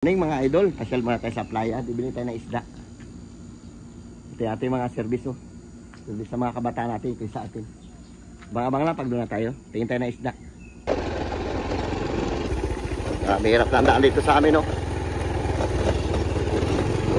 Morning mga idol, pasyal muna tayo sa playa. Bibili tayo ng isda. Ito yung ating mga servisyo. Service sa mga kabataan natin, ito sa atin. Abang-abang lang pag doon na tayo. Tingin tayo ng isda. Mahirap na daan dito sa amin, no?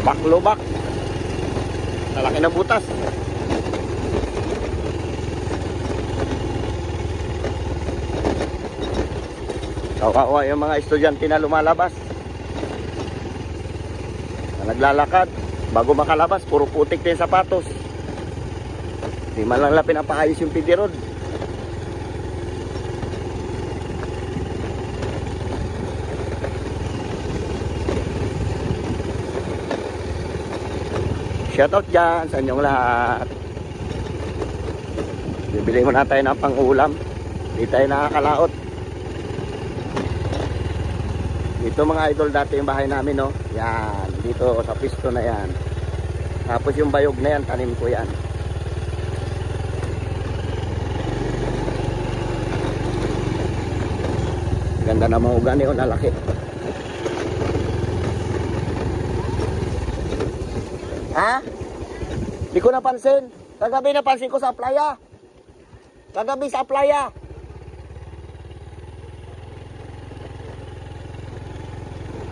Lubak-lubak. Malaki na butas. Kawawa yung mga estudyante na lumalabas. Naglalakad, bago makalabas, puro putik din sapatos. Di man lang pinapaayos yung PD road. Shoutout dyan sa inyong lahat. Bibili muna tayo ng pang-ulam. Di tayo nakakalaot. Ito mga idol, dati yung bahay namin, no? Yan, dito sa pisto na yan. Tapos yung bayog na yan, tanim ko yan. Ganda na mga ugani, oh, nalaki. Ha? Di ko napansin. Kagabi napansin ko sa playa. Kagabi sa playa.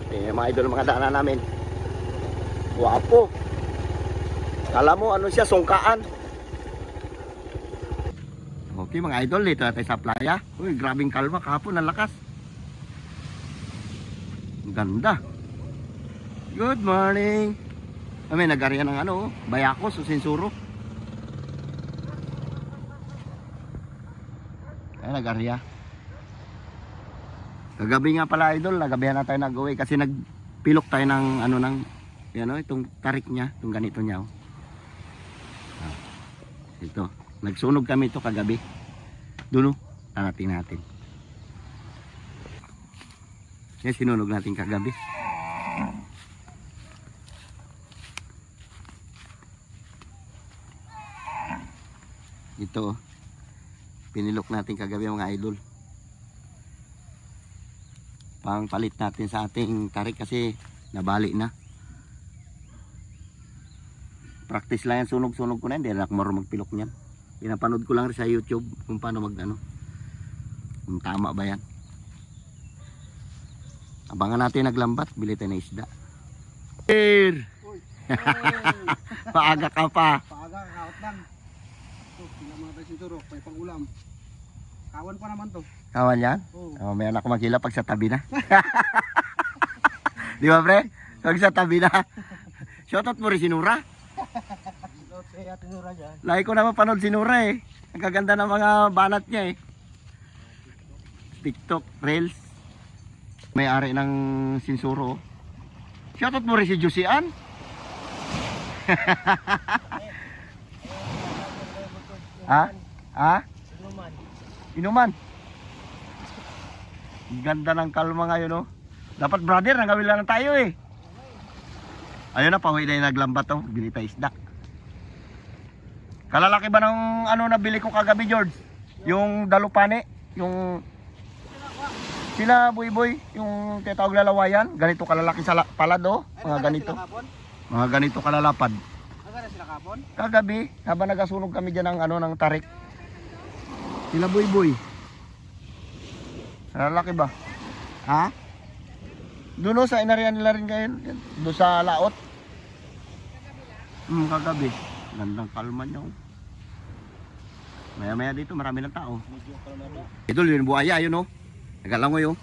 Yung mga idol, mga daanan namin. Wapo. Kala mo ano siya, sungkaan. Okay mga idol, dito natin sa playa. Uy, grabing kalma kahapon, ang lakas. Ang ganda. Good morning. May nag-area ng ano, bayakos o sinsuro. Ay, nag-area. Kagabi nga pala idol, nagabihan na tayo nag-uwi kasi nagpilok tayo ng ano ng yan, itong tarik niya, itong ganito niya. Ito, nagsunog kami ito kagabi. Doon, tanating natin. Yan, sinunog natin kagabi. Ito, pinilok natin kagabi mga idol. Pang palit natin sa ating tarik kasi nabali na. Practice lang yan, sunog-sunog ko na, hindi na ako marunong magpilok niyan. Pinapanood ko lang rin sa YouTube kung paano mag-ano, kung tama ba yan. Abangan natin naglambat, bili tayo ng isda. Sir! Paaga ka pa. Paaga, kakawat lang. Ito, pinamata tayo siguro, may pang-ulam. Kawan pa naman to. Kawan yan? Oo. May anak ko magkila pag sa tabi na. Di ba pre? Pag sa tabi na. Shoutout mo rin si Nura. Shoutout kay Ate Nura dyan. Lagi ko naman panood si Nura eh. Ang kaganda ng mga banat niya eh. TikTok, Reels. May-ari ng sinsuro. Shoutout mo rin si Jusian. Ha? Ha? Inuman. Ganda ng kalma ngayon, no? Dapat brother, nagawin lang tayo eh. Ayun na, pahuwi na yung naglambat, oh. Bili tayo isda. Kalalaki ba ng ano na bili ko kagabi, George? Yung dalupane, yung sila boy, yung tinatawag na lawayan. Ganito kalalaki sa palad, oh. Mga ganito. Mga ganito kalalapad. Nagana sila kapon? Kagabi, habang nagasunog kami dyan ng ano ng tarik. Sila boy. Lalaki ba? Ha? Doon sa inarihan nila rin ngayon. Doon sa laot. Kagabi. Gandang kalma niya. Maya-maya dito, marami ng tao. Ito yung buhaya, yun o. Nagalangoy o.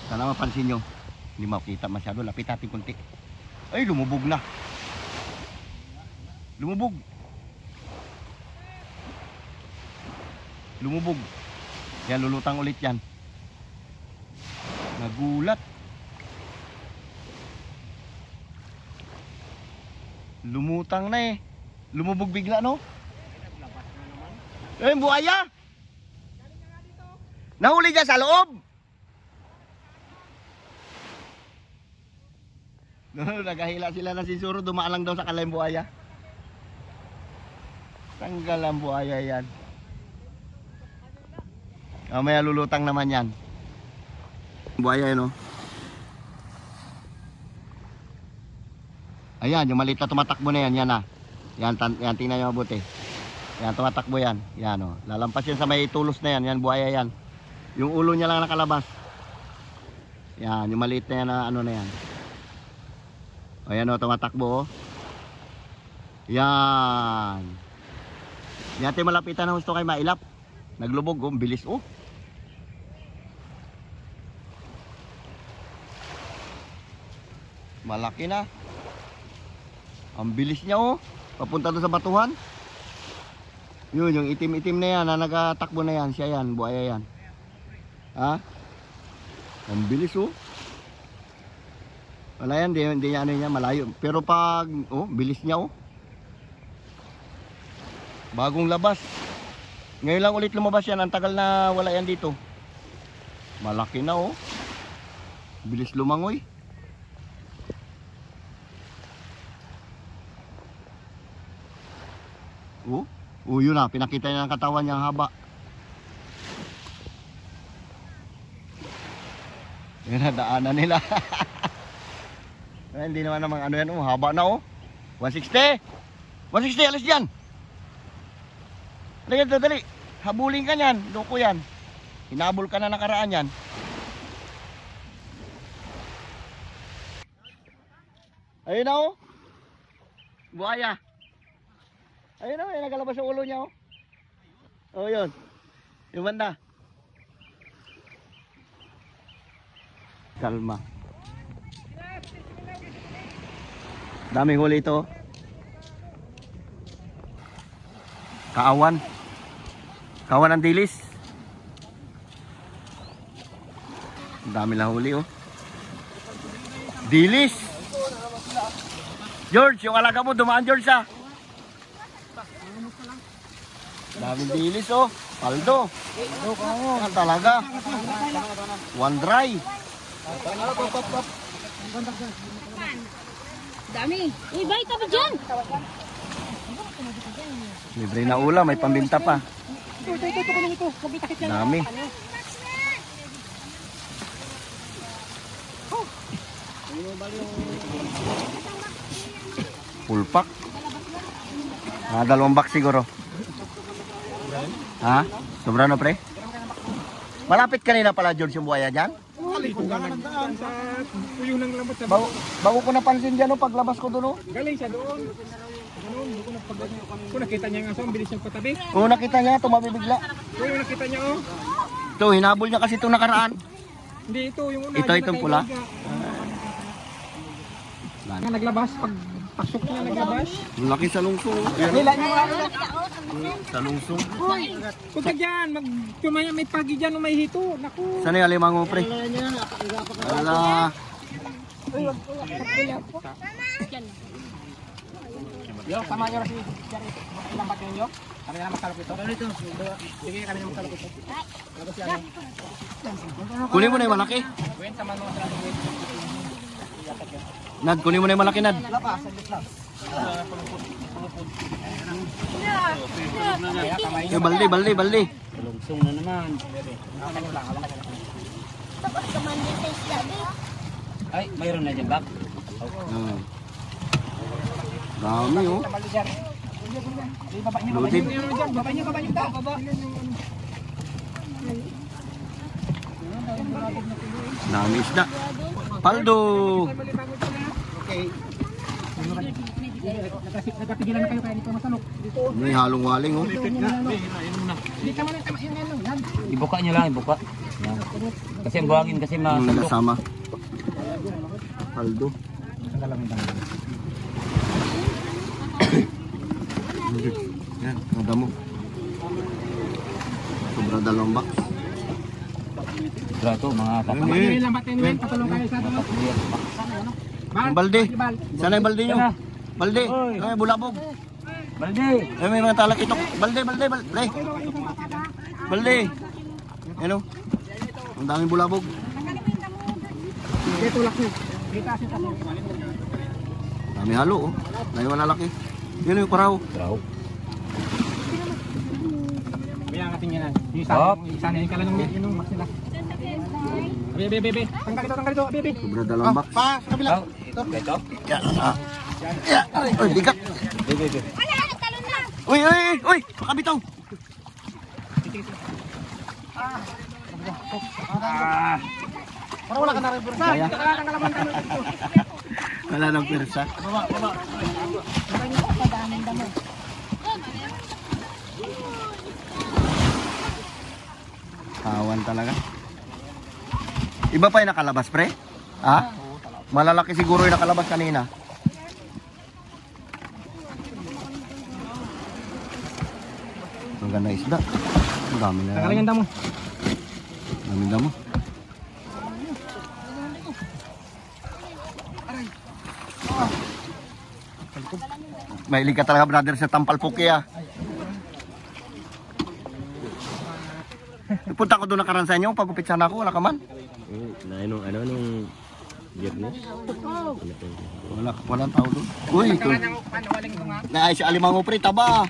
Sana mapansin nyo. Hindi makita masyado. Lapit natin kunti. Ay, lumubog na. Lumubog. Yan, lulutang ulit yan. Nagulat. Lumutang na eh. Lumubog bigla, no? Eh, buhaya! Nahuli dyan sa loob! Nagahila sila na sinsuro. Dumaan lang daw sa kalayang buhaya. Tanggal ang buhaya yan. May lulutang naman yan. Buhaya yun, oh. Ayan, yung maliit na tumatakbo na yan, yan na. Yan, tingnan nyo mabuti. Yan, tumatakbo yan. Yan, oh. Lalampas yan sa may tulos na yan. Yan, buhaya yan. Yung ulo niya lang nakalabas. Yan, yung maliit na yan na ano na yan. Ayan, oh, tumatakbo, oh. Yan. Yan, tayo malapitan na gusto kay mailap. Naglubog, oh, bilis, oh. Malaki na. Ang bilis niya, oh. Papunta doon sa batuhan. Yun, yung itim-itim na yan na nagatakbo na yan. Siya yan, buhaya yan. Ha? Ang bilis, oh. Wala yan, hindi niya ano niya, malayo. Pero pag, oh, bilis niya, oh. Bagong labas. Ngayon lang ulit lumabas yan. Ang tagal na wala yan dito. Malaki na, oh. Bilis lumangoy. Yun na, pinakita niya ang katawan niya haba. Yun na, daanan nila. Hindi naman namang ano yan, haba na, oh. 160! 160, alis dyan! Dali, dali, habulin ka niyan, loko yan. Hinabol ka na nakaraan yan. Ayun na, oh. Buhaya. Ayun na, may nagalabas yung ulo niya, oh. Oh, yun. Yung banda. Kalma. Daming huli ito. Kaawan. Kaawan ng dilis. Dami lang huli, oh. Dilis. George, yung alaga mo dumaan, George, ah. Daming dilis, oh. Paldo. Yan talaga. One dry. Dami. Uy, bay, tabi dyan. Libre na ulam, may pambinta pa. Dami. Full pack. Mga 2 box siguro. Ha? Sobra na, pre? Malapit kanina pala, George, yung buhaya dyan? Bago ko napansin dyan, paglabas ko doon. Galing siya doon. Kung nakita niya nga, ang bilis niyang patabi. Kung nakita niya, tumabibigla. Kung nakita niya, oh. Ito, hinabol niya kasi itong nakaraan. Hindi, ito yung una. Ito, itong pula. Naglabas, pag pasok niya naglabas. Laki sa lungsong. Nila niyo nga. Sa lungsong. Huwag ka dyan, tumaya may pagi dyan o may hito. Naku. Sana yung alimango, pre? Ala. Yo, sama nyo si Jerry. Lambat nyo. Kami na magkalap ito. Sige, kami na magkalap ito. Kunin mo na yung malaki. Nad, kunin mo na yung malaki, Nad. Baldi. Lungsong na naman. Tapos kamandi sa islabi. Ay, mayroon na dyan, bak. Dami, oh. Loaded. Baba nyo. Dami isda. Paldo. Okay. Nagkapigilan na kayo kaya dito masalok. May halong waling, oh. Ibuka nyo lang, ibuka. Yan. Kasi ang buhangin kasi Yung masalok. nasama. Paldo. Yan, nada mo. Sobra 2 box. Sobra ito, mga kapatid. Lambat nyo, patulong kayo sa doon. Yung balde. Sana yung balde nyo. Balde. Ay, bulabog. Balde! Ay, may mga talak ito. Balde. Balde. Ano? Ang daming bulabog. Dito laki. Dami halo, oh. Naiwan na laki. Yun yung paraw. Traw. Kaya ang ating yan. Yung Hop. isa na yung kalanong yun, mas nila. Bebe. Tanggal ito, bebe. Sobra 2 box. Pa, sa kabila. Ito? Yan, Yeah. Uy, bigat. Wala, talon na. Uy, pakabitaw. Para wala ka na rin bursa. Kaya? Wala kang kalaban damo dito. Wala nang pirsa. Madaming damo. Kawan talaga. Iba pa yung nakalabas, pre? Ha? Malalaki siguro yung nakalabas kanina. Ang ganda isda. Ang dami na. Tanggalin yung damo. Dami damo. Mahilig ka talaga, brother, sa tampal puki, ah. Punta ko doon nakaraan sa inyo, pagupit sana ako, wala ka man. Nung Biyernes? Walang tao doon. Uy, ito. Waling ko nga. Naayos si Alimango, pre, taba.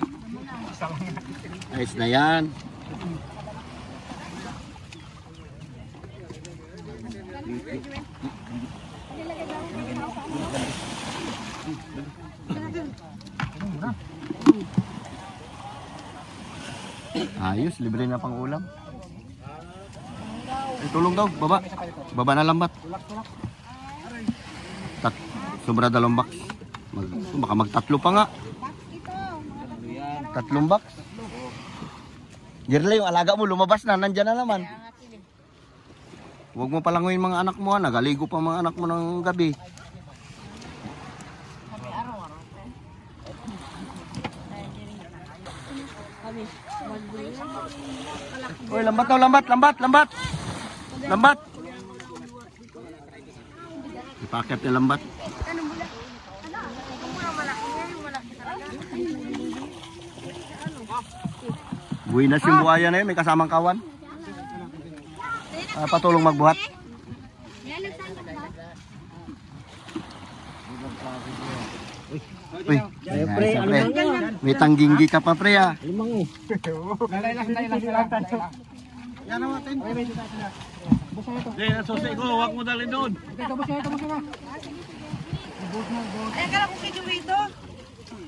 Ayos na yan. Ayos, libre na pang ulam. Ay, tulong daw, baba. Baba na lambat. Sobra 2 box. Baka magtatlo pa nga. 3 box. Jerle, yung alaga mo lumabas na, nandyan na naman. Huwag mo palanguin mga anak mo, nagaligo pa mga anak mo ng gabi. Uy, lambat daw, lambat. Ipaket yung lambat. Buinas yung buhaya na yun, may kasamang kawan. Patulong magbuhat. Uy, pre, may tangginggi ka pa, pre, ah. Lalay lang. Yan naman, tin. Susi ko, huwag mo dalhin doon. Bus na. Ay, akala ko kay Joey ito.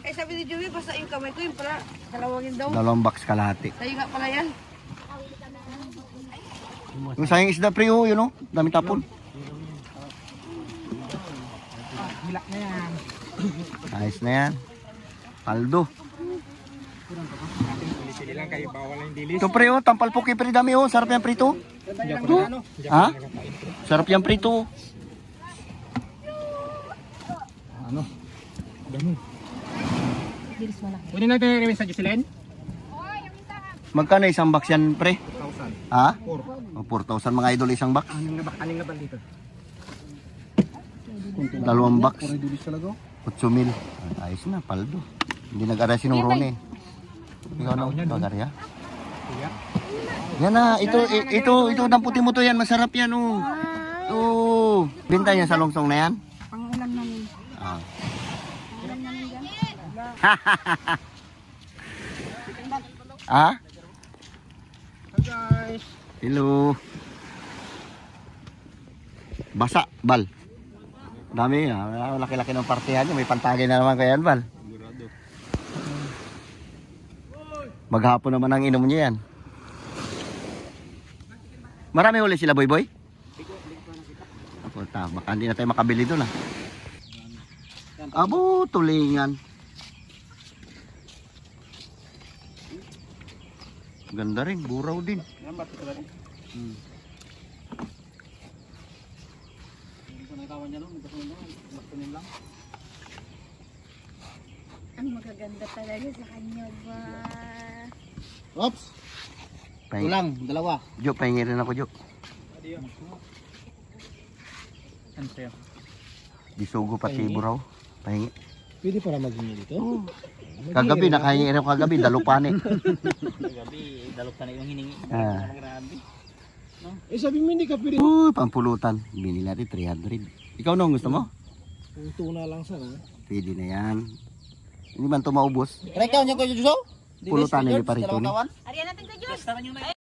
Eh, sabi ni Joey, basta yung kamay ko, yung pala, kalawangin daw. 2 box kalahati. Sa'yo nga pala yan. Yung sayang isda, pre, oh, yun, oh. Dami tapon. Hilak na yan. Ayos na yan. Paldo. Sige lang kayo, bawal yung dilis. Ito, pre, oh, tampal puki, pre, dami, oh. Sarap yan, prito. Ha? Sarap yan, prito. Pwede natin i-release sa Giseline? Magkano isang box yan, pre? 1,000. Ha? 4. O, 4,000 mga idol isang box. Aning nga ba dito? 2 box. 8,000. Ayos na, paldo. Hindi nag-ara si Rone. Ikaw na, bagarya. Yan na, ito ng puti mo to yan, masarap yan, oh. Oh, binta niya sa longsong na yan? Pangulam namin. Ah. Pangulam namin dyan. Ha? Guys. Hello. Basa, Bal. Dami, laki-laki ng partihan niya. May pantagay na naman kaya yan, Bal. Maghapon naman ang inom niya yan. Marami huli sila, boy. Punta, baka hindi na tayo makabili doon, ah. Abo, tulingan. Ganda rin, buraw din. Ang magaganda talaga sa kanya ba? Oops. Pahingi. Tulang, 2. Jo, pahingi rin ako, Jo. Ano sa'yo? Disugo pati buraw. Pahingi. Pwede para maghingi dito? Kagabi, nakahingi rin ako kagabi, dalupani. Gabi, dalok na yung hiningi. Ah. Grabe. Eh sabi mo hindi ka pwede. Pampulutan. Binili natin 300. Ikaw nung gusto mo? Kung tuna lang sana. Pwede na yan. Hindi man ito maubos. Rekaw niya ko, Jojo? Pulutan nila pa rito. Ariyan natin ka, Diyos.